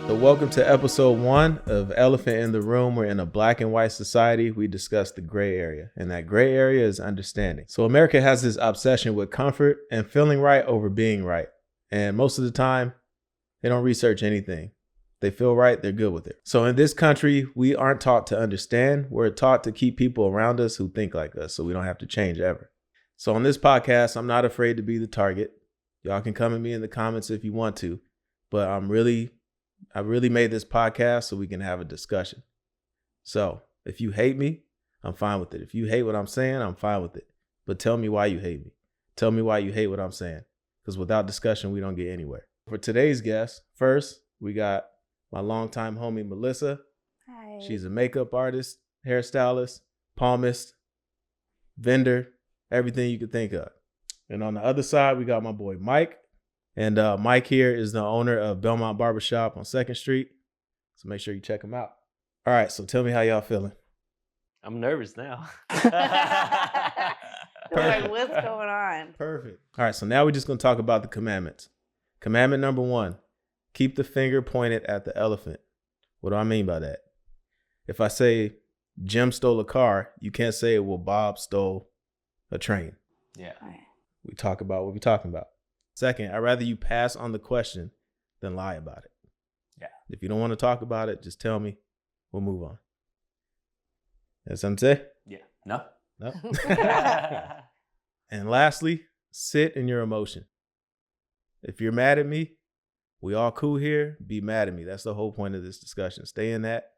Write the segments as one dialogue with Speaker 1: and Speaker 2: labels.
Speaker 1: So welcome to episode 1 of Elephant in the Room. We're in a black and white society. We discuss the gray area, and that gray area is understanding. So America has this obsession with comfort and feeling right over being right. And most of the time, they don't research anything. They feel right, they're good with it. So in this country, we aren't taught to understand. We're taught to keep people around us who think like us so we don't have to change ever. So on this podcast, I'm not afraid to be the target. Y'all can come at me in the comments if you want to, but I really made this podcast so we can have a discussion. So if you hate me, I'm fine with it. If you hate what I'm saying, I'm fine with it. But tell me why you hate me. Tell me why you hate what I'm saying. Because without discussion, we don't get anywhere. For today's guest, first, we got my longtime homie, Melissa.
Speaker 2: Hi.
Speaker 1: She's a makeup artist, hairstylist, palmist, vendor, everything you could think of. And on the other side, we got my boy, Mike. And Mike here is the owner of Belmont Barbershop on 2nd Street. So make sure you check him out. All right, so tell me how y'all feeling.
Speaker 3: I'm nervous now.
Speaker 2: Like, what's going on?
Speaker 1: Perfect. All right, so now we're just going to talk about the commandments. Commandment number 1, keep the finger pointed at the elephant. What do I mean by that? If I say Jim stole a car, you can't say, well, Bob stole a train.
Speaker 3: Yeah.
Speaker 2: Right.
Speaker 1: We talk about what we're talking about. Second, I'd rather you pass on the question than lie about it.
Speaker 3: Yeah.
Speaker 1: If you don't want to talk about it, just tell me. We'll move on. That's something to say?
Speaker 3: Yeah. No.
Speaker 1: No. And lastly, sit in your emotion. If you're mad at me, we all cool here. Be mad at me. That's the whole point of this discussion. Stay in that.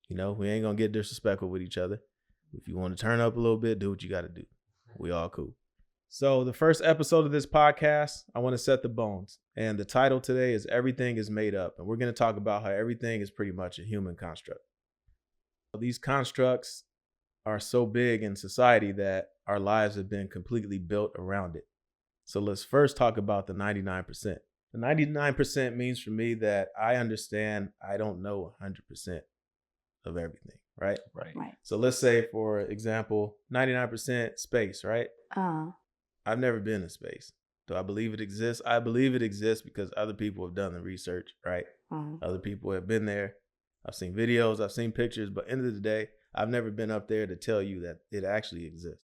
Speaker 1: You know, we ain't going to get disrespectful with each other. If you want to turn up a little bit, do what you got to do. We all cool. So the first episode of this podcast, I want to set the bones. And the title today is Everything is Made Up. And we're going to talk about how everything is pretty much a human construct. These constructs are so big in society that our lives have been completely built around it. So let's first talk about the 99%. The 99% means for me that I understand I don't know 100% of everything, right?
Speaker 3: Right.
Speaker 1: So let's say, for example, 99% space, right? I've never been in space. Do I believe it exists? I believe it exists because other people have done the research, right? Other people have been there. I've seen videos, I've seen pictures, but end of the day, I've never been up there to tell you that it actually exists.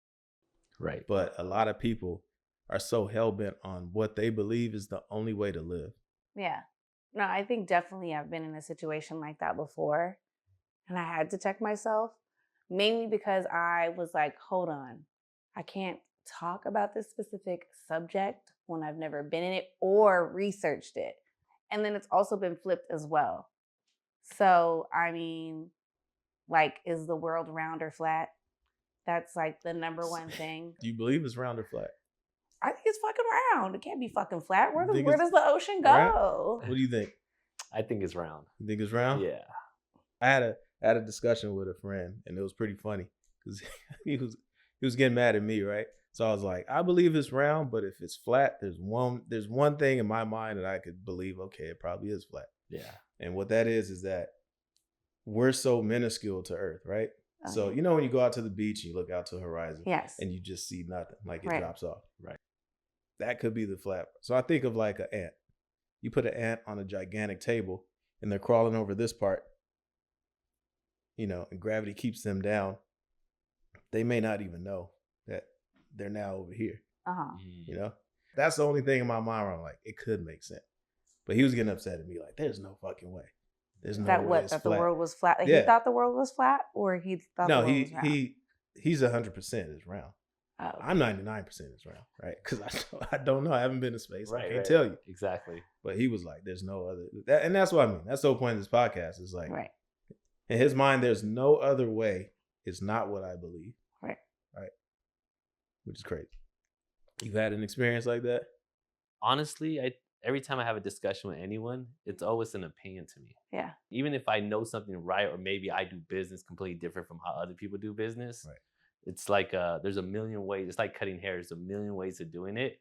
Speaker 3: Right.
Speaker 1: But a lot of people are so hell-bent on what they believe is the only way to live.
Speaker 2: Yeah. No, I think definitely I've been in a situation like that before. And I had to check myself, mainly because I was like, hold on, I can't talk about this specific subject when I've never been in it or researched it. And then it's also been flipped as well. So, I mean, like, is the world round or flat? That's like the number one thing.
Speaker 1: Do you believe it's round or flat?
Speaker 2: I think it's fucking round. It can't be fucking flat. Where
Speaker 1: You think
Speaker 2: does the ocean go?
Speaker 1: Round? What do you think?
Speaker 3: I think it's round.
Speaker 1: You think it's round?
Speaker 3: Yeah.
Speaker 1: I had a discussion with a friend, and it was pretty funny because he was getting mad at me, right? So I was like, I believe it's round, but if it's flat, there's one thing in my mind that I could believe, okay, it probably is flat.
Speaker 3: Yeah.
Speaker 1: And what that is that we're so minuscule to Earth, right?
Speaker 2: Okay.
Speaker 1: So, you know, when you go out to the beach, you look out to the horizon,
Speaker 2: Yes.
Speaker 1: and you just see nothing, like it
Speaker 2: Right.
Speaker 1: drops off.
Speaker 3: Right.
Speaker 1: That could be the flat. So I think of like an ant. You put an ant on a gigantic table, and they're crawling over this part, you know, and gravity keeps them down. They may not even know that they're now over here. You know, that's the only thing in my mind where I'm like, it could make sense. But he was getting upset at me, like, there's no fucking way. There's no
Speaker 2: That
Speaker 1: way
Speaker 2: what?
Speaker 1: it's
Speaker 2: That
Speaker 1: flat.
Speaker 2: the world was flat? Like,
Speaker 1: Yeah.
Speaker 2: He thought the world was flat, or he thought the world was round?
Speaker 1: He's 100% is round.
Speaker 2: Oh, okay.
Speaker 1: I'm 99% is round, right? Because I don't know. I haven't been to space.
Speaker 3: Right.
Speaker 1: I can't tell you.
Speaker 3: Exactly.
Speaker 1: But he was like, there's no other. And that's what I mean. That's the whole point of this podcast. Is like,
Speaker 2: Right.
Speaker 1: in his mind, there's no other way. It's not what I believe.
Speaker 2: Right.
Speaker 1: Which is crazy. You've had an experience like that?
Speaker 3: Honestly, every time I have a discussion with anyone, it's always an opinion to me.
Speaker 2: Yeah.
Speaker 3: Even if I know something right, or maybe I do business completely different from how other people do business,
Speaker 1: Right.
Speaker 3: It's like there's a million ways. It's like cutting hair. There's a million ways of doing it.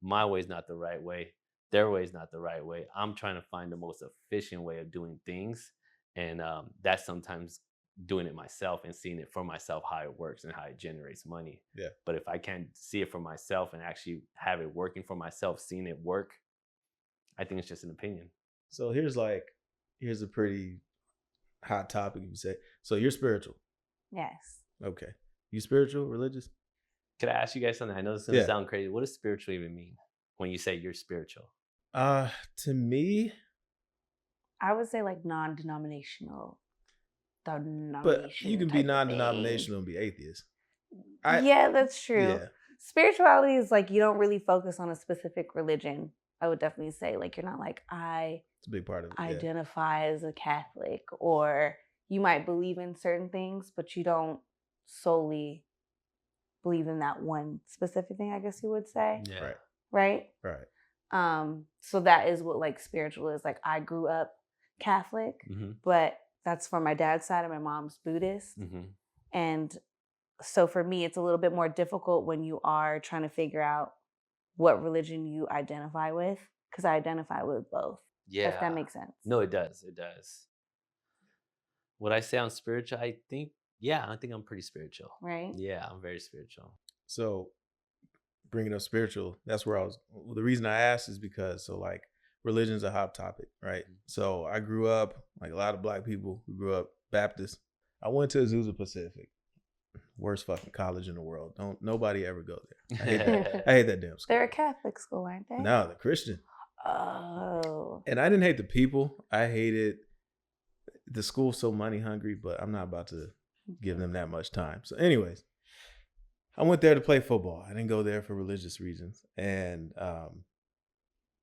Speaker 3: My way is not the right way. Their way is not the right way. I'm trying to find the most efficient way of doing things. And that's sometimes doing it myself and seeing it for myself, how it works and how it generates money.
Speaker 1: Yeah.
Speaker 3: But if I can't see it for myself and actually have it working for myself, seeing it work, I think it's just an opinion.
Speaker 1: So here's like here's a pretty hot topic, you say. So you're spiritual.
Speaker 2: Yes.
Speaker 1: Okay. You spiritual, religious?
Speaker 3: Could I ask you guys something? I know this is gonna
Speaker 1: Yeah.
Speaker 3: sound crazy. What does spiritual even mean when you say you're spiritual?
Speaker 1: To me,
Speaker 2: I would say like non-denominational.
Speaker 1: but you can be
Speaker 2: type of thing.
Speaker 1: non-denominational and be atheist. I-
Speaker 2: Yeah, that's true.
Speaker 1: Yeah.
Speaker 2: Spirituality is like you don't really focus on a specific religion. I would definitely say like you're not like I
Speaker 1: It's a big part of it. Yeah.
Speaker 2: identify as a Catholic, or you might believe in certain things, but you don't solely believe in that one specific thing, I guess you would say.
Speaker 3: Yeah.
Speaker 1: Right.
Speaker 2: Right? So that is what like spiritual is. Like I grew up Catholic,
Speaker 3: Mm-hmm.
Speaker 2: but that's from my dad's side and my mom's Buddhist.
Speaker 3: Mm-hmm.
Speaker 2: And so for me, it's a little bit more difficult when you are trying to figure out what religion you identify with, because I identify with both.
Speaker 3: Yeah.
Speaker 2: If that makes sense.
Speaker 3: No, it does. It does. Would I say I'm spiritual? I think I'm pretty spiritual.
Speaker 2: Right?
Speaker 3: Yeah, I'm very spiritual.
Speaker 1: So bringing up spiritual, that's where the reason I asked is because, so like religion's a hot topic, right? So I grew up, like a lot of black people who grew up Baptist. I went to Azusa Pacific. Worst fucking college in the world. Nobody ever go there. I hate that damn school.
Speaker 2: They're a Catholic school, aren't they?
Speaker 1: No, they're Christian.
Speaker 2: Oh.
Speaker 1: And I didn't hate the people. I hated the school so money hungry, but I'm not about to give them that much time. So anyways, I went there to play football. I didn't go there for religious reasons. And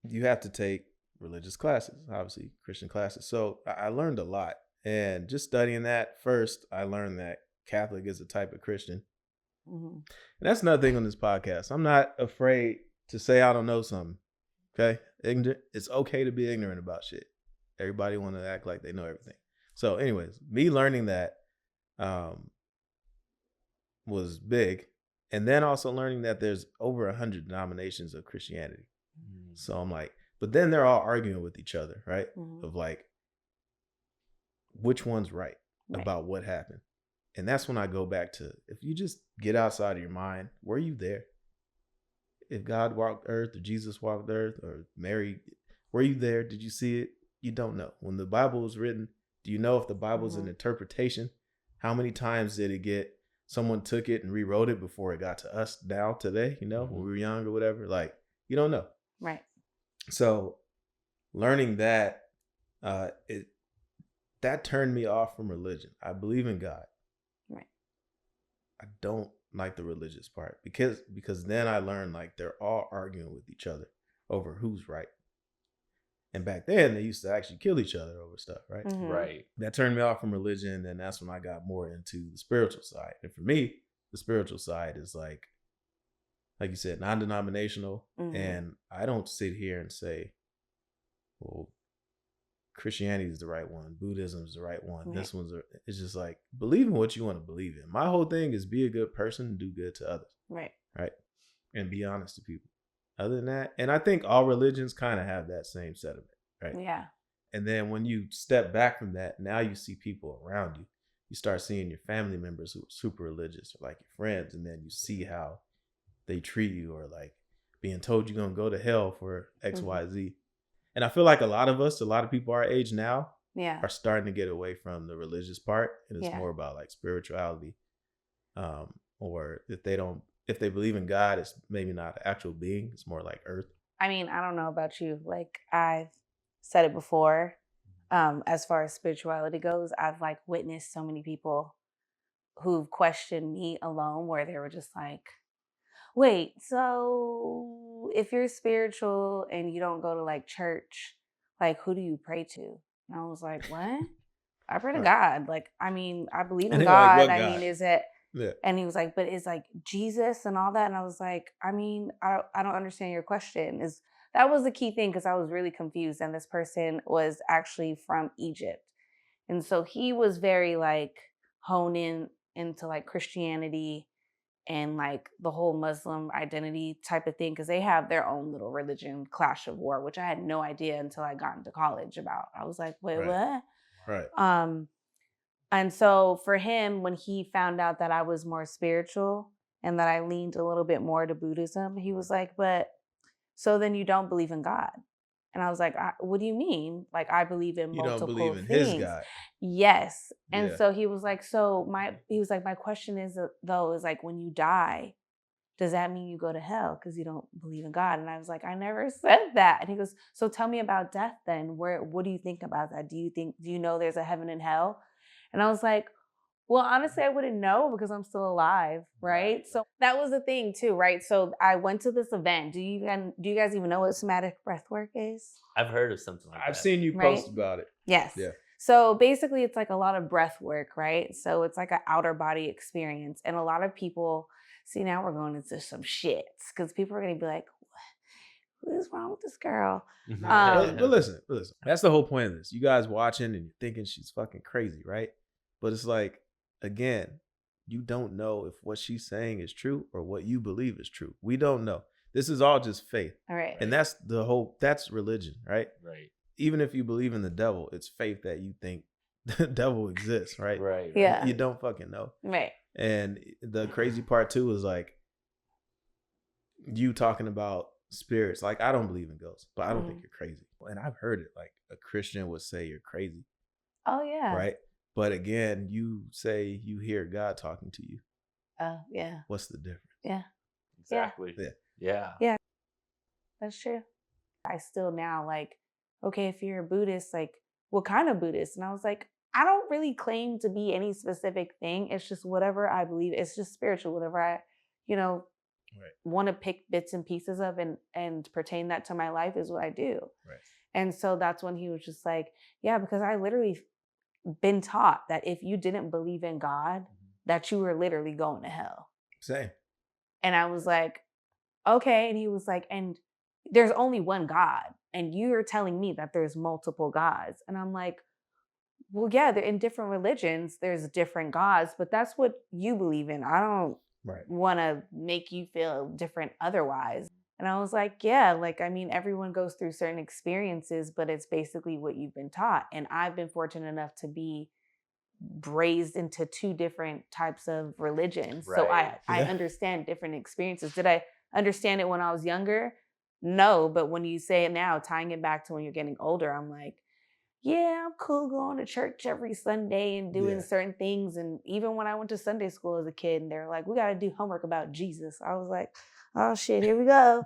Speaker 1: you have to take religious classes, obviously Christian classes. So I learned a lot. And just studying that first, I learned that Catholic is a type of Christian.
Speaker 2: Mm-hmm.
Speaker 1: And that's another thing on this podcast. I'm not afraid to say I don't know something. Okay? It's okay to be ignorant about shit. Everybody want to act like they know everything. So anyways, me learning that was big. And then also learning that there's over 100 denominations of Christianity. Mm. So I'm like, but then they're all arguing with each other, right? Mm-hmm. Of like, which one's right about what happened. And that's when I go back to, if you just get outside of your mind, were you there? If God walked earth or Jesus walked earth or Mary, were you there? Did you see it? You don't know. When the Bible was written, do you know if the Bible's an interpretation? How many times did it get, someone took it and rewrote it before it got to us now today, when we were young or whatever? Like, you don't know.
Speaker 2: Right.
Speaker 1: So learning that, that turned me off from religion. I believe in God.
Speaker 2: Right.
Speaker 1: I don't like the religious part because then I learned like they're all arguing with each other over who's right. And back then they used to actually kill each other over stuff, right?
Speaker 2: Mm-hmm.
Speaker 3: Right.
Speaker 1: That turned me off from religion, and that's when I got more into the spiritual side. And for me, the spiritual side is like you said, non-denominational. Mm-hmm. And I don't sit here and say, well, Christianity is the right one, Buddhism is the right one. Right. This one's it's just like, believe in what you want to believe in. My whole thing is be a good person and do good to others.
Speaker 2: Right.
Speaker 1: Right. And be honest to people. Other than that, and I think all religions kind of have that same sentiment, right?
Speaker 2: Yeah.
Speaker 1: And then when you step back from that, now you see people around you. You start seeing your family members who are super religious or like your friends, and then you see how they treat you, or like being told you're going to go to hell for X, Y, Z. And I feel like a lot of people our age now are starting to get away from the religious part. And it's more about like spirituality. Or if they believe in God, it's maybe not an actual being. It's more like earth.
Speaker 2: I mean, I don't know about you. Like I've said it before, as far as spirituality goes, I've like witnessed so many people who've questioned me alone, where they were just like, wait, so if you're spiritual and you don't go to like church, like who do you pray to? And I was like, what? I pray to God. Like, I mean, I believe in God.
Speaker 1: Like,
Speaker 2: I mean, is it? Yeah. And he was like, but it's like Jesus and all that. And I was like, I mean, I don't understand your question. That was the key thing, because I was really confused. And this person was actually from Egypt. And so he was very like honed into like Christianity and like the whole Muslim identity type of thing, because they have their own little religion clash of war, which I had no idea until I got into college about. I was like, wait, what?
Speaker 1: Right.
Speaker 2: And so for him, when he found out that I was more spiritual and that I leaned a little bit more to Buddhism, he was like, but so then you don't believe in God? And I was like, what do you mean? Like, I believe in
Speaker 1: You
Speaker 2: multiple
Speaker 1: don't believe in
Speaker 2: things.
Speaker 1: his God.
Speaker 2: Yes. And
Speaker 1: Yeah.
Speaker 2: so he was like, my question is though, is like, when you die, does that mean you go to hell because you don't believe in God? And I was like, I never said that. And he goes, so tell me about death then. What do you think about that? Do you know there's a heaven and hell? And I was like, well, honestly, I wouldn't know because I'm still alive, right? So that was the thing too, right? So I went to this event. Do you guys even know what somatic breath work is?
Speaker 3: I've heard of something like that.
Speaker 1: I've seen you post about it.
Speaker 2: Yes.
Speaker 1: Yeah.
Speaker 2: So basically it's like a lot of breath work, right? So it's like an outer body experience. And a lot of people, see, now we're going into some shits because people are going to be like, what is wrong with this girl?
Speaker 1: But listen. That's the whole point of this. You guys watching and you're thinking she's fucking crazy, right? But it's like, again, you don't know if what she's saying is true or what you believe is true. We don't know. This is all just faith.
Speaker 2: All right.
Speaker 1: And that's religion, right?
Speaker 3: Right.
Speaker 1: Even if you believe in the devil, it's faith that you think the devil exists, right?
Speaker 3: Right.
Speaker 2: Yeah.
Speaker 1: You don't fucking know.
Speaker 2: Right.
Speaker 1: And the crazy part too is like you talking about spirits. Like, I don't believe in ghosts, but I don't think you're crazy. And I've heard it, like a Christian would say you're crazy.
Speaker 2: Oh yeah.
Speaker 1: Right. But again, you say you hear God talking to you.
Speaker 2: Oh yeah.
Speaker 1: What's the difference?
Speaker 2: Yeah.
Speaker 3: Exactly.
Speaker 1: Yeah.
Speaker 2: Yeah. That's true. I still now like, okay, if you're a Buddhist, like, what kind of Buddhist? And I was like, I don't really claim to be any specific thing. It's just whatever I believe. It's just spiritual. Whatever I, want to pick bits and pieces of and pertain that to my life is what I do.
Speaker 1: Right.
Speaker 2: And so that's when he was just like, yeah, because I literally been taught that if you didn't believe in God, that you were literally going to hell.
Speaker 1: Same.
Speaker 2: And I was like, okay. And he was like, and there's only one God. And you're telling me that there's multiple gods. And I'm like, well, yeah, they're in different religions. There's different gods, but that's what you believe in. I don't want to make you feel different otherwise. And I was like, yeah, like, I mean, everyone goes through certain experiences, but it's basically what you've been taught. And I've been fortunate enough to be raised into two different types of religions. So I understand different experiences. Did I understand it when I was younger? No, but when you say it now, tying it back to when you're getting older, I'm like, yeah, I'm cool going to church every Sunday and doing certain things. And even when I went to Sunday school as a kid, and they're like, we got to do homework about Jesus. I was like, oh shit, here we go.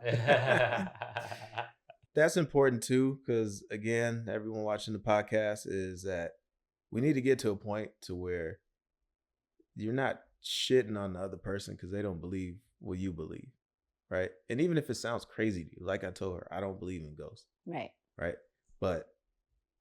Speaker 1: That's important too, because again, everyone watching the podcast is that we need to get to a point to where you're not shitting on the other person because they don't believe what you believe, right? And even if it sounds crazy to you, like I told her, I don't believe in ghosts.
Speaker 2: Right.
Speaker 1: Right. But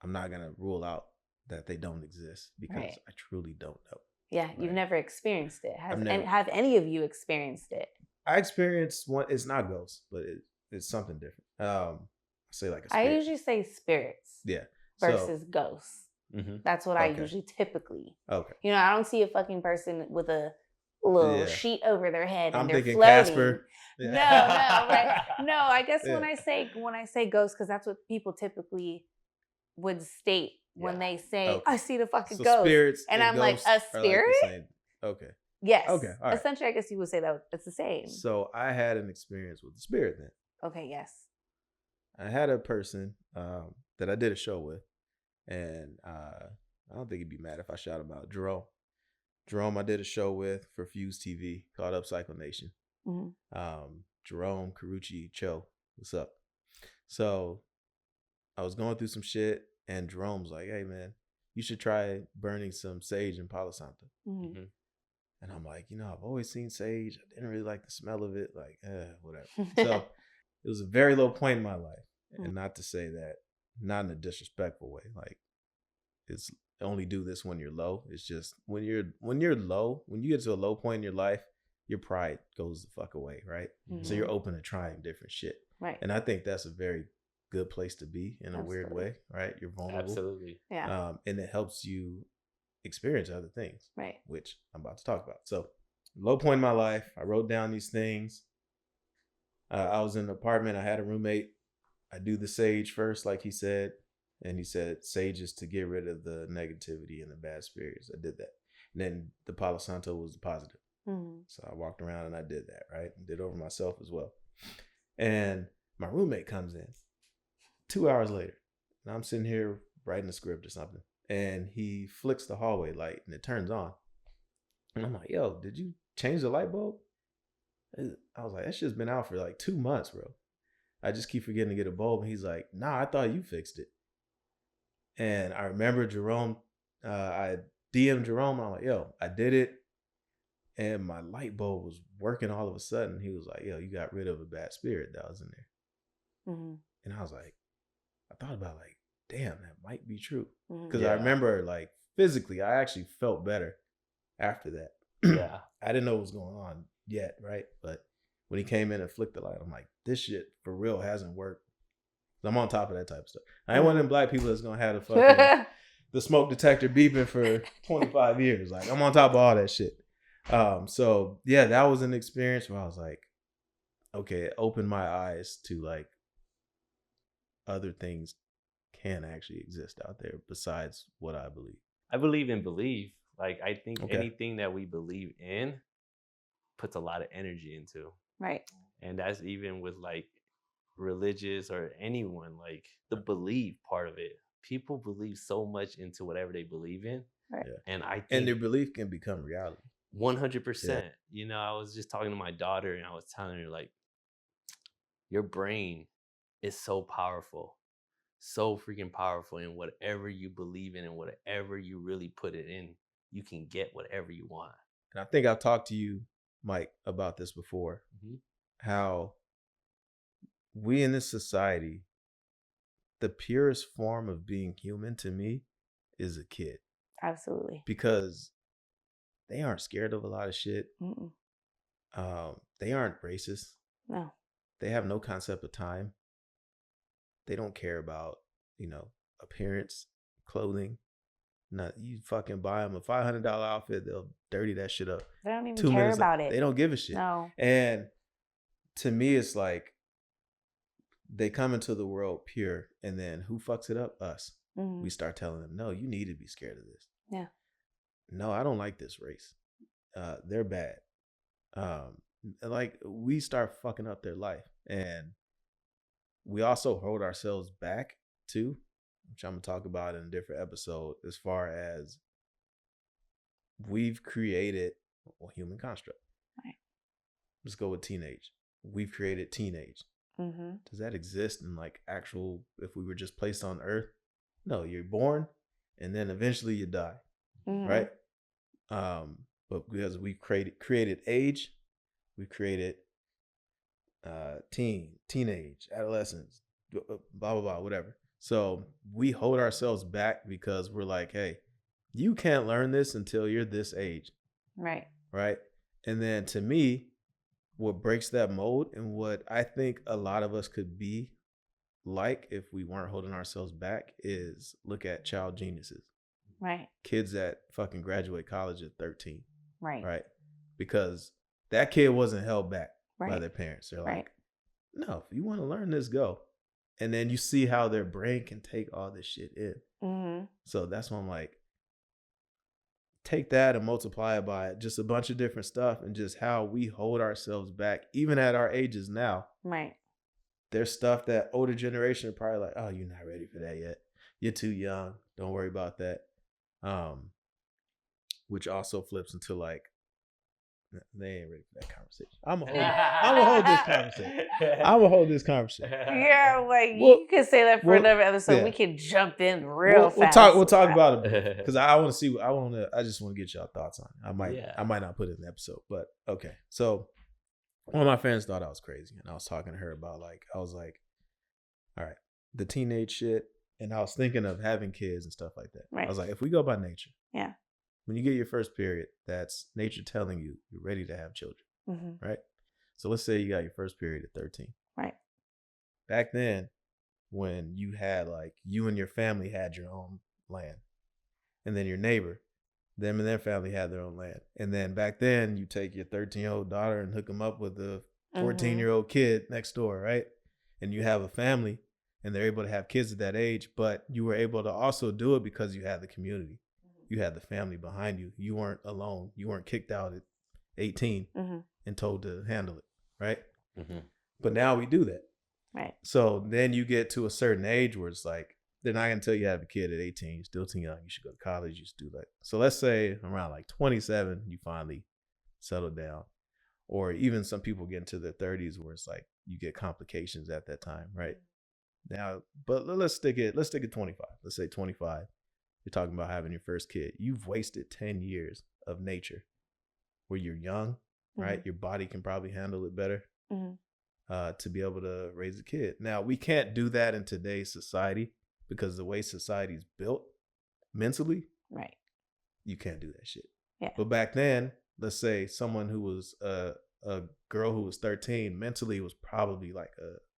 Speaker 1: I'm not going to rule out that they don't exist because I truly don't know.
Speaker 2: Yeah. You've never experienced it. Have any of you experienced it?
Speaker 1: I experienced one. It's not ghosts, but it's something different. I say like a spirit.
Speaker 2: I usually say spirits.
Speaker 1: Yeah.
Speaker 2: Versus ghosts. Mm-hmm. That's what I usually typically. Okay. I don't see a fucking person with a little sheet over their head and
Speaker 1: I'm
Speaker 2: they're
Speaker 1: thinking
Speaker 2: floating.
Speaker 1: Casper.
Speaker 2: Yeah. No, right? No, I guess when I say ghosts, because that's what people typically would state when they say, I see the fucking ghost.
Speaker 1: Spirits
Speaker 2: and I'm like, a spirit?
Speaker 1: Like okay.
Speaker 2: Yes.
Speaker 1: Okay. All right.
Speaker 2: Essentially, I guess you would say that it's the same.
Speaker 1: So I had an experience with the spirit then.
Speaker 2: Okay, yes.
Speaker 1: I had a person that I did a show with, and I don't think he'd be mad if I shout him out. Jerome, I did a show with for Fuse TV called Upcycle Nation. Mm-hmm. Jerome Carucci Cho, what's up? So I was going through some shit, and Jerome's like, hey man, you should try burning some sage and Palo Santo. Mm-hmm. And I'm like, I've always seen sage. I didn't really like the smell of it. Like, whatever. So it was a very low point in my life. And not to say that, not in a disrespectful way. Like, it's only do this when you're low. It's just when you're low, when you get to a low point in your life, your pride goes the fuck away, right? Mm-hmm. So you're open to trying different shit.
Speaker 2: Right.
Speaker 1: And I think that's a very good place to be in a weird way, right? You're vulnerable.
Speaker 3: Absolutely.
Speaker 2: Yeah.
Speaker 1: And it helps you experience other things,
Speaker 2: right?
Speaker 1: Which I'm about to talk about. So, low point in my life, I wrote down these things. I was in an apartment. I had a roommate. I do the sage first, like he said, and he said sage is to get rid of the negativity and the bad spirits. I did that, and then the Palo Santo was the positive. Mm-hmm. So I walked around and I did that, right? And did over myself as well. And my roommate comes in, 2 hours later, and I'm sitting here writing a script or something, and he flicks the hallway light and it turns on. And I'm like, yo, did you change the light bulb? I was like, that shit's been out for like 2 months, bro. I just keep forgetting to get a bulb. And he's like, nah, I thought you fixed it. And I remember Jerome, I DM'd Jerome. I'm like, yo, I did it. And my light bulb was working all of a sudden. He was like, yo, you got rid of a bad spirit that was in there. Mm-hmm. And I was like, I thought about like, damn, that might be true. Because I remember like physically, I actually felt better after that.
Speaker 3: Yeah.
Speaker 1: I didn't know what was going on yet, right? But when he came in and flicked the light, I'm like, this shit for real hasn't worked. I'm on top of that type of stuff. I ain't one of them black people that's gonna have the fucking the smoke detector beeping for 25 years. Like, I'm on top of all that shit. So yeah, that was an experience where I was like, okay, it opened my eyes to like other things can actually exist out there besides what I believe.
Speaker 3: I believe in belief. Like, I think anything that we believe in puts a lot of energy into.
Speaker 2: Right.
Speaker 3: And that's even with like religious or anyone, like the belief part of it. People believe so much into whatever they believe in.
Speaker 2: Right.
Speaker 1: Yeah.
Speaker 3: And I think
Speaker 1: and their belief can become reality.
Speaker 3: 100%.
Speaker 1: Yeah.
Speaker 3: You know, I was just talking to my daughter and I was telling her, like, your brain is so powerful, so freaking powerful. And whatever you believe in and whatever you really put it in, you can get whatever you want.
Speaker 1: And I think I've talked to you, Mike, about this before. Mm-hmm. How we in this society, the purest form of being human to me is a kid.
Speaker 2: Absolutely.
Speaker 1: Because they aren't scared of a lot of shit. They aren't racist.
Speaker 2: No.
Speaker 1: They have no concept of time. They don't care about, appearance, clothing. Not you fucking buy them a $500 outfit, they'll dirty that shit up.
Speaker 2: They don't even care about it.
Speaker 1: They don't give a shit.
Speaker 2: No.
Speaker 1: And to me, it's like they come into the world pure, and then who fucks it up? Us. Mm-hmm. We start telling them, no, you need to be scared of this.
Speaker 2: Yeah.
Speaker 1: No, I don't like this race. They're bad. Like we start fucking up their life, and we also hold ourselves back too, which I'm gonna talk about in a different episode. As far as we've created a human construct.
Speaker 2: Right.
Speaker 1: Let's go with teenage. We've created teenage. Mm-hmm. Does that exist in like actual? If we were just placed on Earth, no. You're born, and then eventually you die. Mm-hmm. Right. But because we created age, we created teenage, adolescence, blah, blah, blah, whatever. So we hold ourselves back because we're like, hey, you can't learn this until you're this age.
Speaker 2: Right.
Speaker 1: Right. And then to me, what breaks that mold and what I think a lot of us could be like if we weren't holding ourselves back is look at child geniuses.
Speaker 2: Right.
Speaker 1: Kids that fucking graduate college at 13.
Speaker 2: Right.
Speaker 1: Right. Because that kid wasn't held back by their parents. They're like, no, if you want to learn this, go. And then you see how their brain can take all this shit in. Mm-hmm. So that's why I'm like, take that and multiply it by just a bunch of different stuff and just how we hold ourselves back, even at our ages now.
Speaker 2: Right.
Speaker 1: There's stuff that older generation are probably like, oh, you're not ready for that yet. You're too young. Don't worry about that. Which also flips into like, they ain't ready for that conversation. I'm gonna hold this conversation. I'm gonna hold this conversation.
Speaker 2: Yeah, like you could say that for another episode. Yeah. We can jump in real fast.
Speaker 1: We'll talk about it because I want to see. I just want to get y'all thoughts on it. I might not put it in the episode, but okay. So one of my friends thought I was crazy, and I was talking to her about I was like, all right, the teenage shit, and I was thinking of having kids and stuff like that. Right. I was like, if we go by nature,
Speaker 2: yeah.
Speaker 1: When you get your first period, that's nature telling you you're ready to have children, mm-hmm. Right? So let's say you got your first period at 13.
Speaker 2: Right.
Speaker 1: Back then, when you had you and your family had your own land, and then your neighbor, them and their family had their own land. And then back then, you take your 13-year-old daughter and hook them up with a 14-year-old kid next door, right? And you have a family, and they're able to have kids at that age, but you were able to also do it because you had the community. You had the family behind you. You weren't alone. You weren't kicked out at 18 and told to handle it, right? Mm-hmm. But now we do that.
Speaker 2: Right.
Speaker 1: So then you get to a certain age where it's like, they're not going to tell you to have a kid at 18. You're still too young. You should go to college. You should do that. So let's say around like 27, you finally settle down. Or even some people get into their 30s where it's like you get complications at that time, right? Now, but let's stick it 25. Let's say 25. You're talking about having your first kid. You've wasted 10 years of nature where you're young, right? Your body can probably handle it better to be able to raise a kid. Now, we can't do that in today's society because the way society's built mentally,
Speaker 2: right?
Speaker 1: You can't do that shit.
Speaker 2: Yeah.
Speaker 1: But back then, let's say someone who was a girl who was 13 mentally was probably like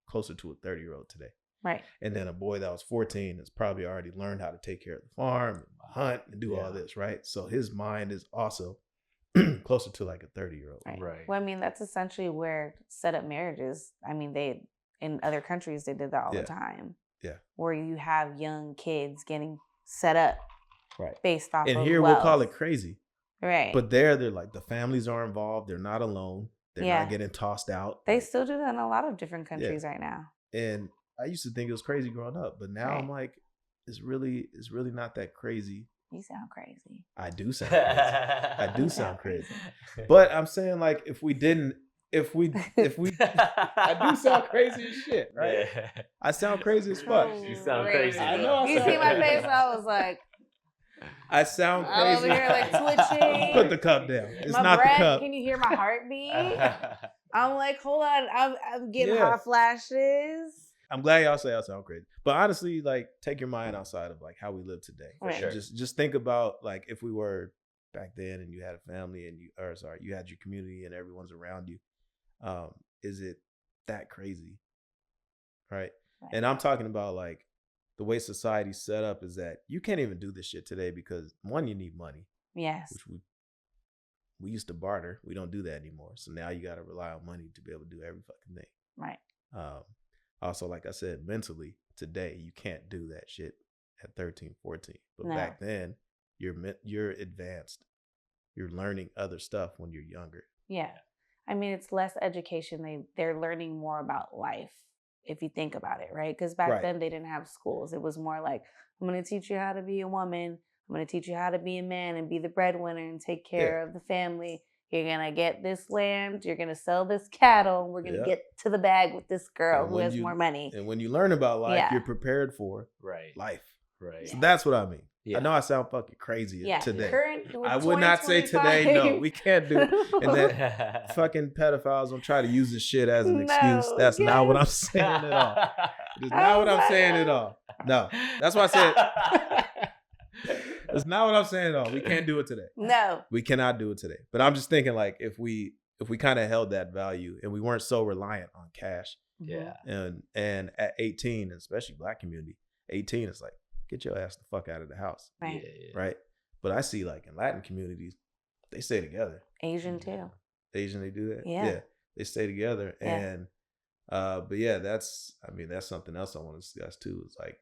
Speaker 1: closer to a 30-year-old today.
Speaker 2: Right.
Speaker 1: And then a boy that was 14 has probably already learned how to take care of the farm, hunt, and do all this, right? So his mind is also closer to like a 30-year-old.
Speaker 3: Right.
Speaker 2: Well, I mean, that's essentially where set up marriages. I mean, they in other countries they did that all the time.
Speaker 1: Yeah.
Speaker 2: Where you have young kids getting set up,
Speaker 1: right,
Speaker 2: based off.
Speaker 1: And
Speaker 2: of
Speaker 1: here
Speaker 2: wealth.
Speaker 1: we'll call it crazy,
Speaker 2: right?
Speaker 1: But they're like the families are involved. They're not alone. They're not getting tossed out.
Speaker 2: They still do that in a lot of different countries right now.
Speaker 1: And I used to think it was crazy growing up, but now I'm like, it's really not that crazy.
Speaker 2: You sound crazy.
Speaker 1: I do sound crazy. I do sound crazy. But I'm saying like if we I do sound crazy as shit, right? Yeah. I sound crazy as fuck.
Speaker 3: You sound crazy.
Speaker 1: I know.
Speaker 2: You see my face? I was like,
Speaker 1: I sound crazy.
Speaker 2: I'm over here like twitching.
Speaker 1: Put the cup down. It's
Speaker 2: my
Speaker 1: not
Speaker 2: breath,
Speaker 1: the cup.
Speaker 2: Can you hear my heartbeat? I'm like, hold on. I'm getting hot flashes.
Speaker 1: I'm glad y'all say I sound crazy. But honestly, like, take your mind outside of like how we live today.
Speaker 2: For sure.
Speaker 1: Just think about like if we were back then and you had a family and you had your community and everyone's around you. Is it that crazy? Right? And I'm talking about like the way society's set up is that you can't even do this shit today because one, you need money.
Speaker 2: Yes.
Speaker 1: Which we used to barter. We don't do that anymore. So now you got to rely on money to be able to do every fucking thing.
Speaker 2: Right.
Speaker 1: Also, like I said, mentally today, you can't do that shit at 13, 14. But back then, you're advanced. You're learning other stuff when you're younger.
Speaker 2: Yeah. I mean, it's less education. They're learning more about life, if you think about it, right? Because back then, they didn't have schools. It was more like, I'm going to teach you how to be a woman. I'm going to teach you how to be a man and be the breadwinner and take care of the family. You're going to get this land. You're going to sell this cattle. And we're going to get to the bag with this girl who has more money.
Speaker 1: And when you learn about life, you're prepared for life.
Speaker 3: Right.
Speaker 1: So that's what I mean. Yeah. I know I sound fucking crazy today. I would not say
Speaker 2: 25.
Speaker 1: today. No, we can't do it. And that fucking pedophiles don't try to use this shit as an excuse. That's not what I'm saying at all. It's not what I'm saying at all. No, that's why I said. That's not what I'm saying at all. We can't do it today.
Speaker 2: No,
Speaker 1: we cannot do it today. But I'm just thinking like if we kind of held that value and we weren't so reliant on cash.
Speaker 3: Yeah.
Speaker 1: And at 18, especially Black community, 18 is like, get your ass the fuck out of the house.
Speaker 2: Right.
Speaker 1: Right. But I see like in Latin communities, they stay together.
Speaker 2: Asian too.
Speaker 1: Asian, they do that.
Speaker 2: Yeah.
Speaker 1: They stay together.
Speaker 2: Yeah.
Speaker 1: And but yeah, that's something else I want to discuss too. It's like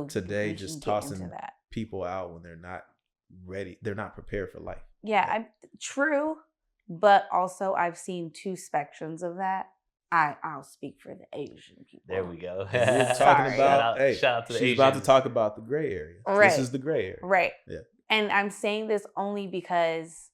Speaker 1: today just tossing people out when they're not ready. They're not prepared for life.
Speaker 2: Yeah, true. But also I've seen two spectrums of that. I'll speak for the Asian people.
Speaker 3: There we go.
Speaker 1: We're talking about
Speaker 3: shout out to the
Speaker 1: she's
Speaker 3: Asians.
Speaker 1: about to talk about the gray area.
Speaker 2: Right.
Speaker 1: This is the gray area.
Speaker 2: Right.
Speaker 1: Yeah.
Speaker 2: And I'm saying this only because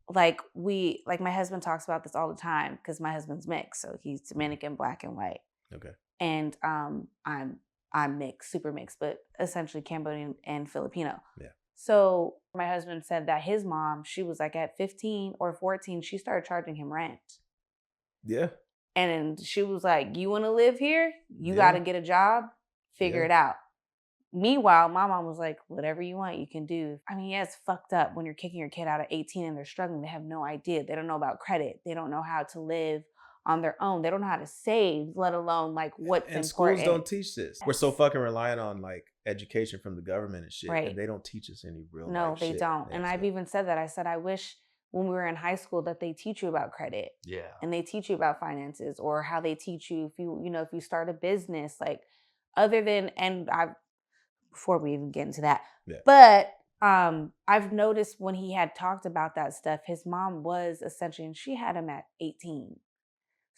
Speaker 2: my husband talks about this all the time because my husband's mixed. So he's Dominican, Black and white.
Speaker 1: Okay.
Speaker 2: And I'm mixed, super mixed, but essentially Cambodian and Filipino.
Speaker 1: Yeah.
Speaker 2: So my husband said that his mom, she was like at 15 or 14, she started charging him rent.
Speaker 1: Yeah.
Speaker 2: And she was like, you want to live here? You got to get a job, figure it out. Meanwhile, my mom was like, whatever you want, you can do. I mean, yeah, it's fucked up when you're kicking your kid out at 18 and they're struggling. They have no idea. They don't know about credit. They don't know how to live on their own. They don't know how to save, let alone like what's
Speaker 1: and
Speaker 2: important.
Speaker 1: Schools don't teach this. We're so fucking reliant on like education from the government and shit.
Speaker 2: Right.
Speaker 1: And they don't teach us any real
Speaker 2: No,
Speaker 1: life
Speaker 2: they
Speaker 1: shit.
Speaker 2: don't. And I've even said that. I said, I wish when we were in high school that they teach you about credit.
Speaker 3: Yeah.
Speaker 2: And they teach you about finances, or how they teach you if you start a business, like other than, before we even get into that. Yeah. But I've noticed when he had talked about that stuff, his mom was essentially, and she had him at 18.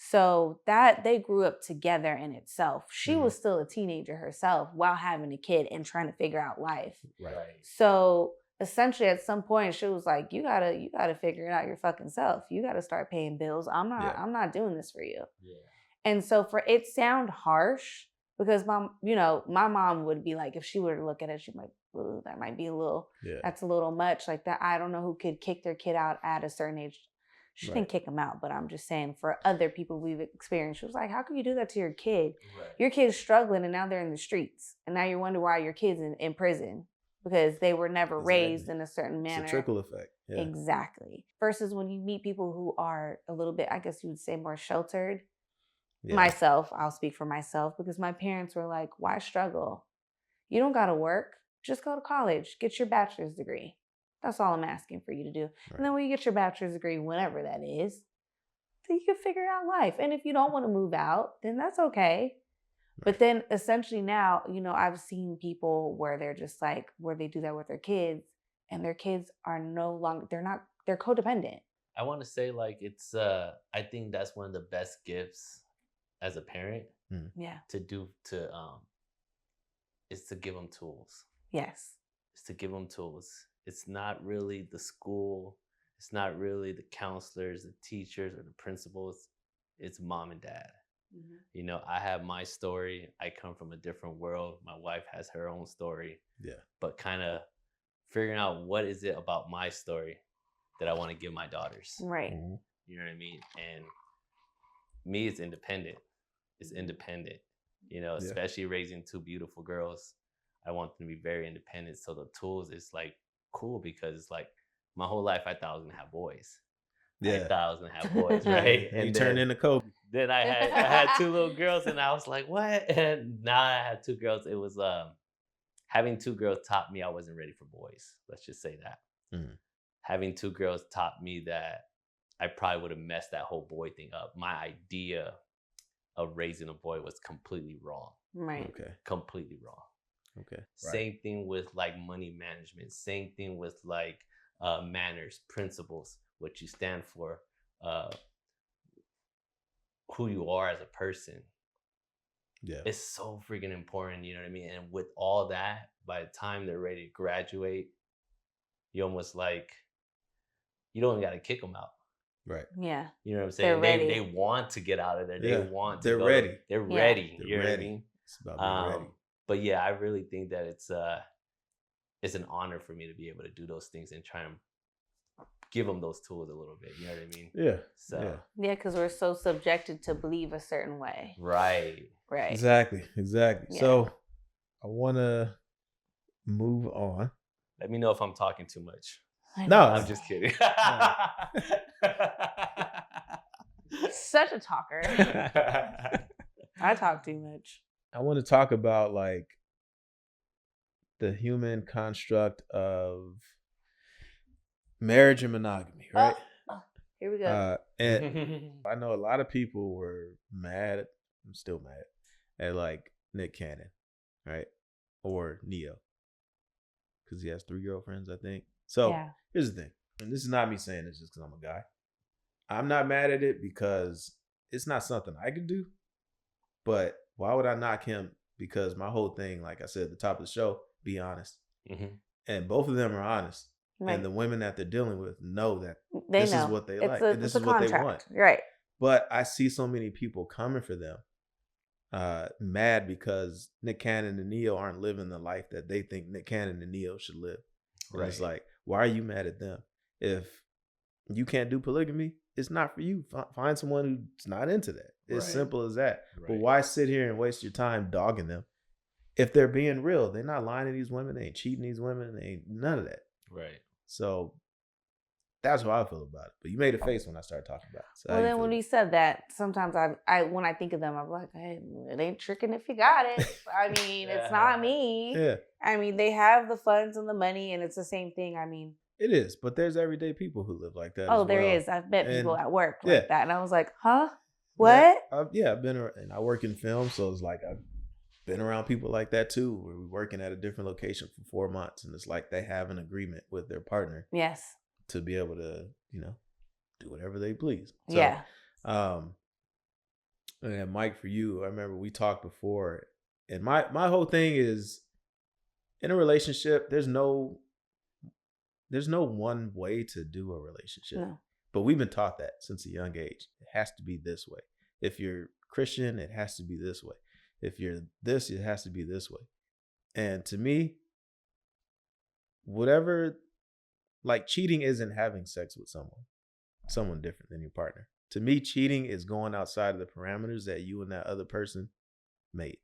Speaker 2: So that they grew up together in itself. She
Speaker 1: Mhm.
Speaker 2: was still a teenager herself while having a kid and trying to figure out life.
Speaker 1: Right.
Speaker 2: So essentially at some point she was like, you gotta figure it out your fucking self. You gotta start paying bills.
Speaker 1: Yeah.
Speaker 2: I'm not doing this for you.
Speaker 3: Yeah.
Speaker 2: And so for it sound harsh because my mom would be like, if she were to look at it, she might, ooh, that might be a little,
Speaker 1: Yeah.
Speaker 2: that's a little much. Like that, I don't know who could kick their kid out at a certain age. She
Speaker 1: Right.
Speaker 2: didn't kick them out, but I'm just saying for other people we've experienced, she was like, how can you do that to your kid?
Speaker 3: Right.
Speaker 2: Your kid's struggling and now they're in the streets. And now you wonder why your kid's in prison because they were never raised in a certain manner.
Speaker 1: It's a trickle effect. Yeah.
Speaker 2: Exactly. Versus when you meet people who are a little bit, I guess you would say, more sheltered.
Speaker 1: Yeah.
Speaker 2: Myself, I'll speak for myself because my parents were like, why struggle? You don't got to work. Just go to college, get your bachelor's degree. That's all I'm asking for you to do.
Speaker 1: Right.
Speaker 2: And then when you get your bachelor's degree, whenever that is, then you can figure out life. And if you don't want to move out, then that's okay.
Speaker 1: Right.
Speaker 2: But then essentially now, I've seen people where they're just like, where they do that with their kids and their kids are no longer, they're codependent.
Speaker 3: I want to say like it's I think that's one of the best gifts as a parent
Speaker 2: Yeah.
Speaker 3: is to give them tools.
Speaker 2: Yes.
Speaker 3: It's to give them tools. It's not really the school. It's not really the counselors, the teachers, or the principals. It's mom and dad.
Speaker 2: Mm-hmm.
Speaker 3: I have my story. I come from a different world. My wife has her own story.
Speaker 1: Yeah.
Speaker 3: But kind of figuring out what is it about my story that I want to give my daughters.
Speaker 2: Right.
Speaker 1: Mhm.
Speaker 3: You know what I mean? And me, it's independent. It's independent. Especially raising two beautiful girls. I want them to be very independent. So the tools is like cool because it's like my whole life I thought I was gonna have boys.
Speaker 1: Yeah.
Speaker 3: I thought I was gonna have boys, right?
Speaker 1: And you turned into Kobe.
Speaker 3: Then I had two little girls, and I was like, what? And now I have two girls. It was having two girls taught me I wasn't ready for boys. Let's just say that.
Speaker 1: Mhm.
Speaker 3: Having two girls taught me that I probably would have messed that whole boy thing up. My idea of raising a boy was completely wrong.
Speaker 2: Right.
Speaker 1: Okay.
Speaker 3: Completely wrong.
Speaker 1: Okay. Right.
Speaker 3: Same thing with like money management. Same thing with like manners, principles, what you stand for, who you are as a person.
Speaker 1: Yeah.
Speaker 3: It's so freaking important, you know what I mean? And with all that, by the time they're ready to graduate, you almost like, you don't got to kick them out.
Speaker 1: Right.
Speaker 2: Yeah.
Speaker 3: You know what I'm saying?
Speaker 2: They're ready.
Speaker 3: They want to get out of there.
Speaker 1: Yeah.
Speaker 3: They want to
Speaker 1: They're
Speaker 3: go.
Speaker 1: ready.
Speaker 3: They're
Speaker 2: Yeah.
Speaker 3: ready.
Speaker 1: They're
Speaker 3: You know what I
Speaker 1: ready.
Speaker 3: mean?
Speaker 1: It's about being ready.
Speaker 3: But yeah, I really think that it's an honor for me to be able to do those things and try and give them those tools a little bit. You know what I mean?
Speaker 1: Yeah.
Speaker 3: So
Speaker 2: Yeah, because we're so subjected to believe a certain way.
Speaker 3: right.
Speaker 2: Right.
Speaker 1: Exactly.
Speaker 2: Yeah.
Speaker 1: So I want to move on.
Speaker 3: Let me know if I'm talking too much.
Speaker 2: I
Speaker 1: No,
Speaker 2: know.
Speaker 3: I'm just kidding.
Speaker 2: Such a talker. I talk too much.
Speaker 1: I want to talk about like the human construct of marriage and monogamy, right?
Speaker 2: Here we go.
Speaker 1: And I know a lot of people were mad. I'm still mad at like Nick Cannon, right? Or Neo, because he has 3 girlfriends, I think. So
Speaker 2: Yeah.
Speaker 1: here's the thing, and this is not me saying this just because I'm a guy. I'm not mad at it because it's not something I could do. But why would I knock him? Because my whole thing, like I said at the top of the show, be honest.
Speaker 3: Mhm.
Speaker 1: And both of them are honest.
Speaker 2: Right.
Speaker 1: And the women that they're dealing with know that
Speaker 2: They
Speaker 1: this
Speaker 2: know.
Speaker 1: is what they
Speaker 2: It's
Speaker 1: like.
Speaker 2: a,
Speaker 1: And this
Speaker 2: it's
Speaker 1: is
Speaker 2: a
Speaker 1: what
Speaker 2: contract.
Speaker 1: they want.
Speaker 2: Right.
Speaker 1: But I see so many people coming for them, mad because Nick Cannon and Neo aren't living the life that they think Nick Cannon and Neo should live. And it's like, why are you mad at them? If you can't do polygamy, it's not for you. Find someone who's not into that. It's
Speaker 3: Right.
Speaker 1: simple as that.
Speaker 3: Right.
Speaker 1: But why sit here and waste your time dogging them? If they're being real, they're not lying to these women. They ain't cheating these women. They ain't none of that.
Speaker 3: Right.
Speaker 1: So that's how I feel about it. But you made a face when I started talking about it. So how
Speaker 2: Well,
Speaker 1: you
Speaker 2: then
Speaker 1: feel
Speaker 2: when
Speaker 1: about
Speaker 2: he said that, sometimes I when I think of them, I'm like, hey, it ain't tricking if you got it. I mean, it's not me.
Speaker 1: it? Yeah,
Speaker 2: I mean, they have the funds and the money, and it's the same thing. I mean,
Speaker 1: it is. But there's everyday people who live like that.
Speaker 2: oh,
Speaker 1: as
Speaker 2: there
Speaker 1: well.
Speaker 2: is. I've met people
Speaker 1: And-
Speaker 2: at work
Speaker 1: yeah.
Speaker 2: like that, and I was like, huh? What?
Speaker 1: I've been around, and I work in film, so it's like I've been around people like that too. Where we're working at a different location for 4 months, and it's like they have an agreement with their partner
Speaker 2: Yes.
Speaker 1: to be able to, do whatever they please. So,
Speaker 2: Yeah.
Speaker 1: And Mike, for you, I remember we talked before, and my whole thing is in a relationship, there's no one way to do a relationship.
Speaker 2: No.
Speaker 1: But we've been taught that since a young age. It has to be this way. If you're Christian, it has to be this way. If you're this, it has to be this way. And to me, whatever, like, cheating isn't having sex with someone different than your partner. To me, cheating is going outside of the parameters that you and that other person made.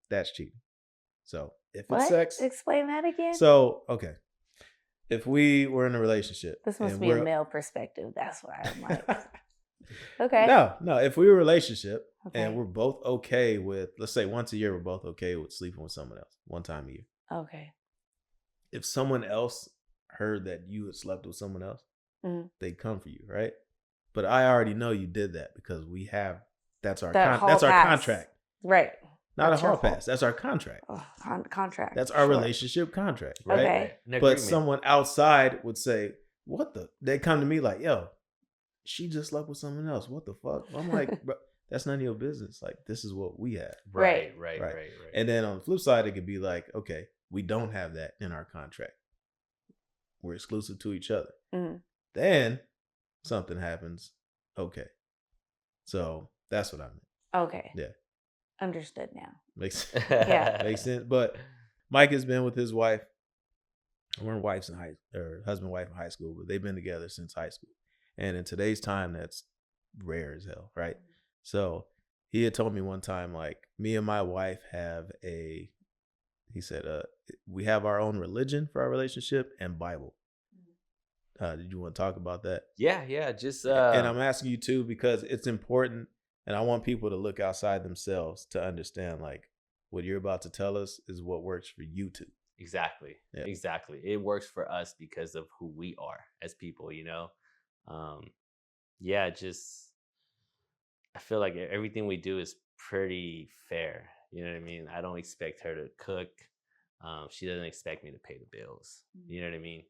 Speaker 1: That's cheating. So if
Speaker 2: What?
Speaker 1: it's sex,
Speaker 2: Explain that again.
Speaker 1: so okay. If we were in a relationship,
Speaker 2: This must
Speaker 1: and
Speaker 2: be a
Speaker 1: we're-
Speaker 2: male perspective. That's why I'm like, okay.
Speaker 1: No. If we were in a relationship
Speaker 2: Okay.
Speaker 1: and we're both okay with, let's say once a year, we're both okay with sleeping with someone else one time a year.
Speaker 2: Okay.
Speaker 1: If someone else heard that you had slept with someone else,
Speaker 2: Mhm.
Speaker 1: they'd come for you, right? But I already know you did that because we have that's our
Speaker 2: That hall
Speaker 1: that's our
Speaker 2: pass.
Speaker 1: contract.
Speaker 2: Right.
Speaker 1: Not
Speaker 2: That's
Speaker 1: a hall
Speaker 2: your hall.
Speaker 1: pass. That's our contract.
Speaker 2: Oh, contract.
Speaker 1: That's our
Speaker 2: Sure.
Speaker 1: relationship contract, right?
Speaker 2: Okay.
Speaker 3: An
Speaker 1: But
Speaker 3: agreement.
Speaker 1: someone outside would say, "What the?" They come to me like, "Yo, she just slept with someone else. What the fuck?" I'm like, "Bro, that's none of your business. Like, this is what we have."
Speaker 3: Right.
Speaker 1: Right. And then on the flip side, it could be like, "Okay, we don't have that in our contract. We're exclusive to each other."
Speaker 2: Mhm.
Speaker 1: Then something happens. Okay, so that's what I meant.
Speaker 2: Okay.
Speaker 1: Yeah.
Speaker 2: Understood now.
Speaker 1: Makes
Speaker 2: Yeah.
Speaker 1: makes sense. But Mike has been with his wife. We're wives in husband and wife in high school, but they've been together since high school. And in today's time, that's rare as hell, right? So he had told me one time, like, me and my wife have he said, we have our own religion for our relationship and Bible. Did you want to talk about that?
Speaker 3: Yeah. Just
Speaker 1: And I'm asking you too, because it's important. And I want people to look outside themselves to understand, like, what you're about to tell us is what works for you two.
Speaker 3: Exactly.
Speaker 1: Yeah.
Speaker 3: Exactly. It works for us because of who we are as people, you know? Just I feel like everything we do is pretty fair. You know what I mean? I don't expect her to cook. She doesn't expect me to pay the bills. You know what I mean?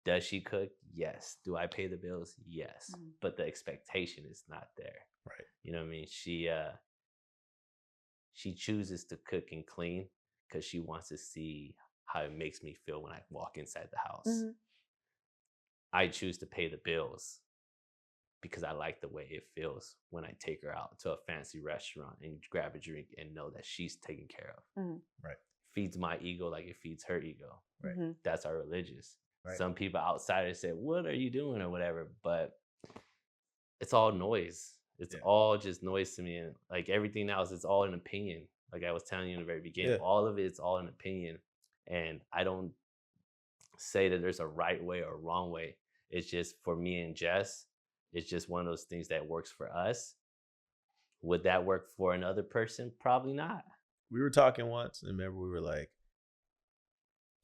Speaker 3: Does she cook? Yes. Do I pay the bills? Yes. But the expectation is not there.
Speaker 1: Right.
Speaker 3: You know what I mean? She chooses to cook and clean because she wants to see how it makes me feel when I walk inside the house.
Speaker 2: Mhm.
Speaker 3: I choose to pay the bills because I like the way it feels when I take her out to a fancy restaurant and grab a drink and know that she's taken care of.
Speaker 2: Mhm.
Speaker 1: Right.
Speaker 3: Feeds my ego like it feeds her ego.
Speaker 1: Right.
Speaker 2: Mhm.
Speaker 3: That's our religious.
Speaker 1: Right.
Speaker 3: Some people outsiders say, "What are you doing?" or whatever, but it's all noise. It's all just noise to me, and like everything else, it's all an opinion. Like I was telling you in the very beginning, all of it's all an opinion, and I don't say that there's a right way or a wrong way. It's just for me and Jess. It's just one of those things that works for us. Would that work for another person? Probably not.
Speaker 1: We were talking once, and remember we were like,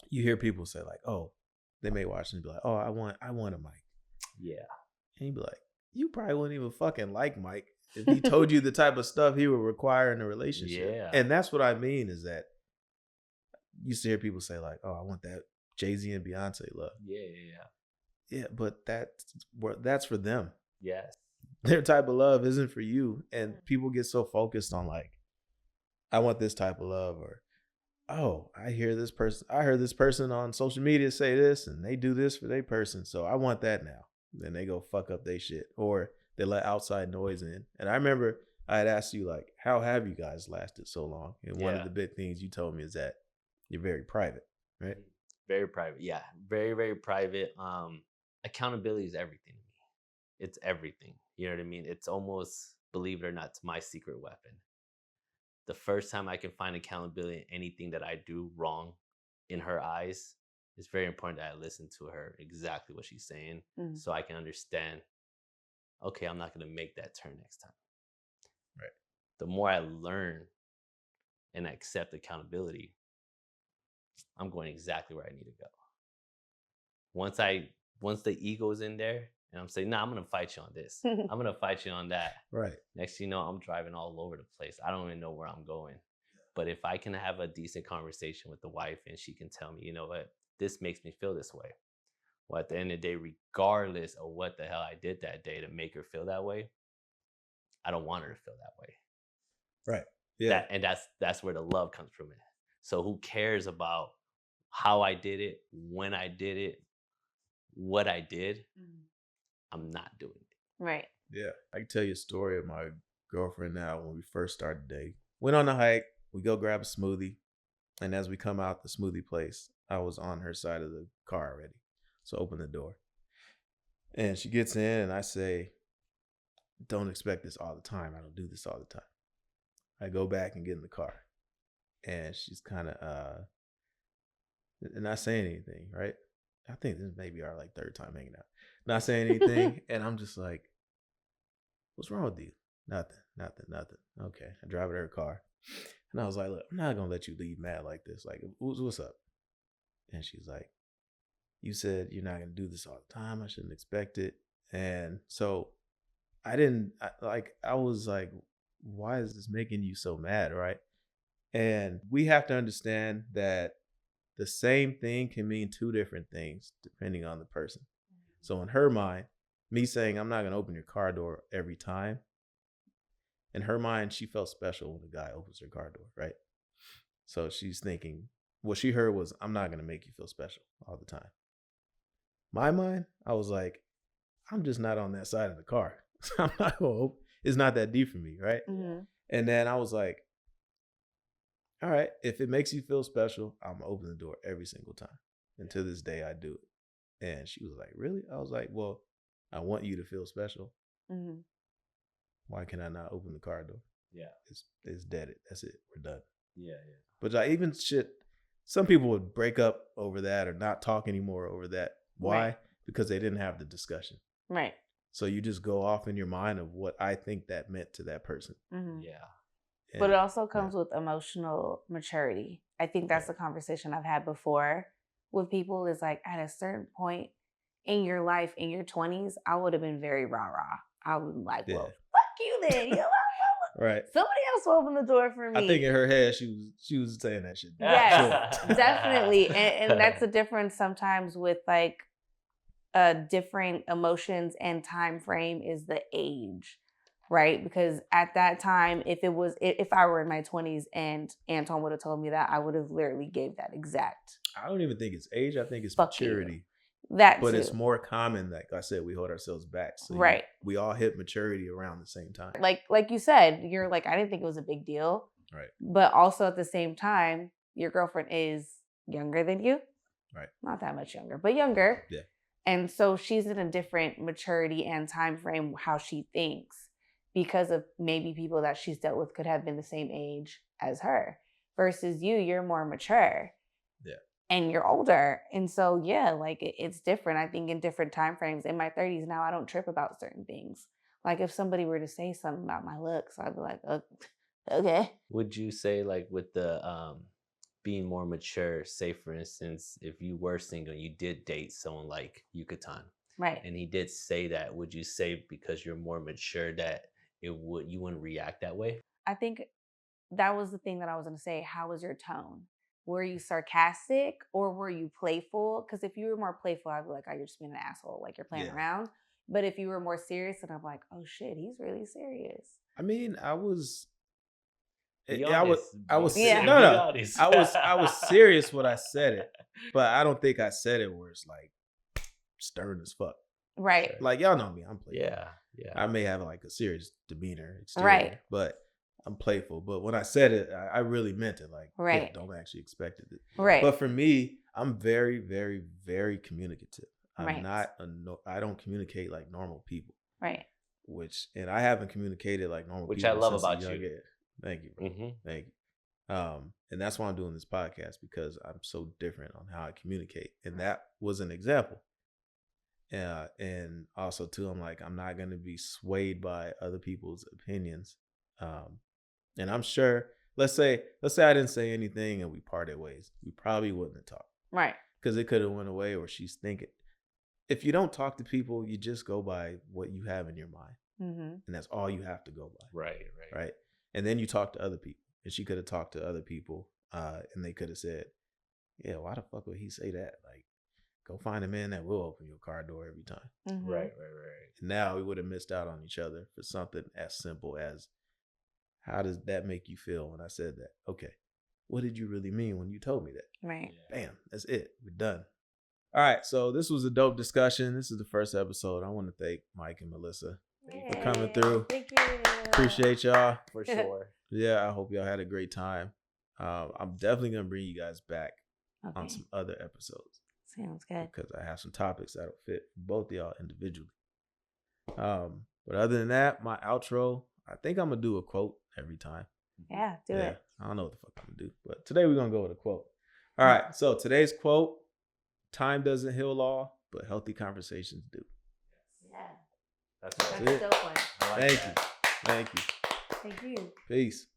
Speaker 1: you hear people say like, "Oh," they may watch and be like, "Oh, I want a mic."
Speaker 3: Yeah.
Speaker 1: And you'd be like, you probably wouldn't even fucking like Mike if he told you the type of stuff he would require in a relationship.
Speaker 3: Yeah.
Speaker 1: And that's what I mean is that you used to hear people say like, "Oh, I want that Jay-Z and Beyonce love." Yeah, but that's for them.
Speaker 3: Yes.
Speaker 1: Their type of love isn't for you. And people get so focused on like, I want this type of love, or, oh, I heard this person on social media say this and they do this for their person, so I want that now. Then they go fuck up their shit, or they let outside noise in. And I remember I had asked you like, how have you guys lasted so long? And one of the big things you told me is that you're very private, right?
Speaker 3: Very private. Yeah. Very, very private. Accountability is everything to me. It's everything. You know what I mean? It's almost, believe it or not, it's my secret weapon. The first time I can find accountability in anything that I do wrong in her eyes, it's very important that I listen to her exactly what she's saying so I can understand, okay, I'm not going to make that turn next time.
Speaker 1: Right.
Speaker 3: The more I learn and accept accountability, I'm going exactly where I need to go. Once the ego's in there and I'm saying, "Nah, I'm going to fight you on this. I'm going to fight you on that."
Speaker 1: Right.
Speaker 3: Next thing you know, I'm driving all over the place. I don't even know where I'm going. But if I can have a decent conversation with the wife and she can tell me, you know what, this makes me feel this way. Well, at the end of the day, regardless of what the hell I did that day to make her feel that way, I don't want her to feel that way.
Speaker 1: Right. Yeah.
Speaker 3: That's where the love comes from it. So who cares about how I did it, when I did it, what I did? I'm not doing it.
Speaker 2: Right.
Speaker 1: Yeah. I can tell you a story of my girlfriend now when we first started dating. Went on a hike. We go grab a smoothie. And as we come out the smoothie place, I was on her side of the car already. So I open the door. And she gets in and I say, don't expect this all the time. I don't do this all the time. I go back and get in the car. And she's kind of not saying anything, right? I think this may be our like third time hanging out. Not saying anything. And I'm just like, what's wrong with you? Nothing. Okay. I drive her to her car. And I was like, look, I'm not going to let you leave mad like this. Like, what's up? And she's like, you said you're not going to do this all the time. I shouldn't expect it. And so I was like, why is this making you so mad, right? And we have to understand that the same thing can mean two different things depending on the person. So in her mind, me saying I'm not going to open your car door every time, in her mind, she felt special when the guy opens her car door, right? So she's thinking, what she heard was, I'm not going to make you feel special all the time. My mind, I was like, I'm just not on that side of the car. I'm not going to open. It's not that deep for me, right?
Speaker 2: Mm-hmm.
Speaker 1: And then I was like, all right, if it makes you feel special, I'm going to open the door every single time. And to this day, I do it. And she was like, really? I was like, well, I want you to feel special.
Speaker 2: Mm-hmm.
Speaker 1: Why can I not open the car door?
Speaker 3: Yeah.
Speaker 1: It's dead. That's it. We're done.
Speaker 3: Yeah.
Speaker 1: But I even some people would break up over that or not talk anymore over that. Why?
Speaker 2: Right.
Speaker 1: Because they didn't have the discussion.
Speaker 2: Right.
Speaker 1: So you just go off in your mind of what I think that meant to that person.
Speaker 2: Mm-hmm.
Speaker 3: Yeah.
Speaker 2: But it also comes with emotional maturity. I think that's a conversation I've had before with people, is like, at a certain point in your life, in your 20s, I would have been very rah-rah. I would be like, well, fuck you then. You know,
Speaker 1: right.
Speaker 2: Somebody else will open the door for me.
Speaker 1: I think in her head, she was saying that shit.
Speaker 2: Yes, definitely. And that's the difference sometimes with like different emotions and time frame is the age, right? Because at that time, if I were in my 20s and Anton would have told me that, I would have literally gave that exact.
Speaker 1: I don't even think it's age. I think it's
Speaker 2: Fuck
Speaker 1: maturity.
Speaker 2: You. But
Speaker 1: it's more common, like I said, we hold ourselves back. So
Speaker 2: right.
Speaker 1: We all hit maturity around the same time.
Speaker 2: Like you said, you're like, I didn't think it was a big deal.
Speaker 1: Right.
Speaker 2: But also at the same time, your girlfriend is younger than you.
Speaker 1: Right.
Speaker 2: Not that much younger, but younger.
Speaker 1: Yeah.
Speaker 2: And so she's in a different maturity and time frame how she thinks, because of maybe people that she's dealt with could have been the same age as her. Versus you're more mature.
Speaker 1: Yeah.
Speaker 2: And you're older. And so, yeah, like it's different. I think in different time frames. In my 30s now, I don't trip about certain things. Like if somebody were to say something about my looks, I'd be like, okay.
Speaker 3: Would you say, like, with the being more mature, say for instance, if you were single, you did date someone like Yukatan,
Speaker 2: right?
Speaker 3: And he did say that, would you say because you're more mature that you wouldn't react that way?
Speaker 2: I think that was the thing that I was going to say. How was your tone? Were you sarcastic or were you playful? Because if you were more playful, I'd be like, oh, you're just being an asshole. Like you're playing around. But if you were more serious, then I'm like, oh shit, he's really serious.
Speaker 1: I mean, I was serious when I said it, but I don't think I said it where it's like stern as fuck.
Speaker 2: Right.
Speaker 1: Like y'all know me, I'm playful.
Speaker 3: Yeah.
Speaker 1: I may have like a serious demeanor exterior,
Speaker 2: right?
Speaker 1: But I'm playful. But when I said it, I really meant it. Like,
Speaker 2: right.
Speaker 1: Yeah, don't actually expect it.
Speaker 2: Right.
Speaker 1: But for me, I'm very, very, very communicative. I'm
Speaker 2: right.
Speaker 1: not. I don't communicate like normal people.
Speaker 2: Right.
Speaker 1: And I haven't communicated like normal people.
Speaker 3: Which I love about you.
Speaker 1: Thank you, bro.
Speaker 3: Mm-hmm.
Speaker 1: Thank you. And that's why I'm doing this podcast, because I'm so different on how I communicate. And that was an example. And also too, I'm like, I'm not going to be swayed by other people's opinions. And I'm sure, let's say I didn't say anything and we parted ways. We probably wouldn't have talked.
Speaker 2: Right.
Speaker 1: Because it could have went away where she's thinking. If you don't talk to people, you just go by what you have in your mind.
Speaker 2: Mm-hmm.
Speaker 1: And that's all you have to go by.
Speaker 3: Right.
Speaker 1: And then you talk to other people. And she could have talked to other people. And they could have said, yeah, why the fuck would he say that? Like, Go find a man that will open your car door every time.
Speaker 2: Mhm.
Speaker 3: Right.
Speaker 1: And now we would have missed out on each other for something as simple as, how does that make you feel when I said that? Okay. What did you really mean when you told me that?
Speaker 2: Right.
Speaker 1: Bam. That's it. We're done. All right. So this was a dope discussion. This is the first episode. I want to thank Mike and Melissa for coming
Speaker 2: Yay.
Speaker 1: through.
Speaker 2: Thank you.
Speaker 1: Appreciate y'all.
Speaker 3: For sure.
Speaker 1: Yeah, I hope y'all had a great time. I'm definitely going to bring you guys back on
Speaker 2: Okay.
Speaker 1: some other episodes
Speaker 2: Sounds good.
Speaker 1: because I have some topics that'll fit both of y'all individually. But other than that, my outro, I think I'm going to do a quote every time.
Speaker 2: Yeah, do it.
Speaker 1: I don't know what the fuck I'm going to do, but today we're going to go with a quote. All right. So today's quote, time doesn't heal all, but healthy conversations do.
Speaker 2: Yeah.
Speaker 3: That's
Speaker 2: That's
Speaker 1: it.
Speaker 2: a dope one.
Speaker 3: I like
Speaker 1: Thank
Speaker 3: that.
Speaker 1: you. Thank you.
Speaker 2: Thank you.
Speaker 1: Peace.